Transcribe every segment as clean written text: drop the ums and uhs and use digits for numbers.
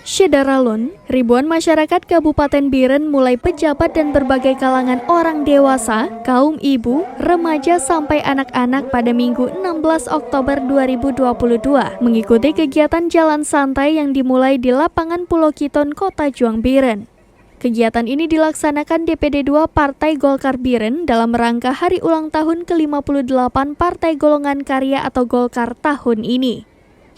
Syedaralun, ribuan masyarakat Kabupaten Biren mulai pejabat dan berbagai kalangan orang dewasa, kaum ibu, remaja sampai anak-anak pada Minggu 16 Oktober 2022 mengikuti kegiatan jalan santai yang dimulai di lapangan Pulau Kiton, Kota Juang Biren. Kegiatan ini dilaksanakan DPD 2 Partai Golkar Biren dalam rangka hari ulang tahun ke-58 Partai Golongan Karya atau Golkar tahun ini.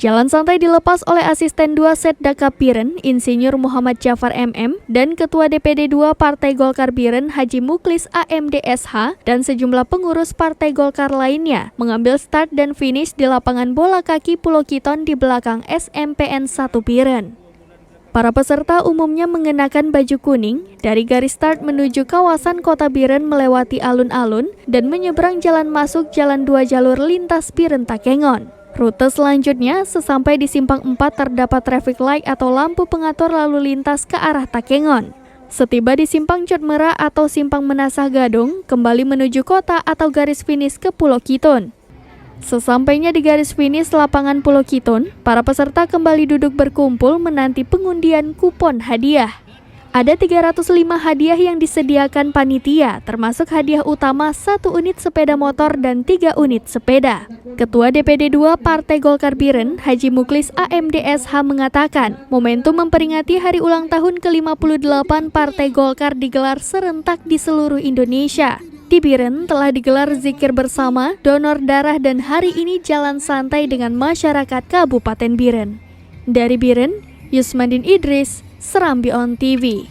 Jalan santai dilepas oleh Asisten 2 Setdaka Biren, Insinyur Muhammad Jafar MM, dan Ketua DPD 2 Partai Golkar Biren Haji Muklis AMDSH, dan sejumlah pengurus Partai Golkar lainnya mengambil start dan finish di lapangan bola kaki Pulau Kiton di belakang SMPN 1 Biren. Para peserta umumnya mengenakan baju kuning, dari garis start menuju kawasan Kota Biren melewati alun-alun dan menyeberang jalan masuk jalan 2 jalur lintas Biren Takengon. Rute selanjutnya, sesampai di Simpang 4 terdapat traffic light atau lampu pengatur lalu lintas ke arah Takengon. Setiba di Simpang Cotmera atau Simpang Menasah Gadung, kembali menuju kota atau garis finish ke Pulau Kiton. Sesampainya di garis finish lapangan Pulau Kiton, para peserta kembali duduk berkumpul menanti pengundian kupon hadiah. Ada 305 hadiah yang disediakan panitia, termasuk hadiah utama 1 unit sepeda motor dan 3 unit sepeda. Ketua DPD 2 Partai Golkar Biren, Haji Muklis AMDSH mengatakan, momentum memperingati hari ulang tahun ke-58 Partai Golkar digelar serentak di seluruh Indonesia. Di Biren telah digelar zikir bersama, donor darah, dan hari ini jalan santai dengan masyarakat Kabupaten Biren. Dari Biren, Yusmandin Idris, Serambi On TV.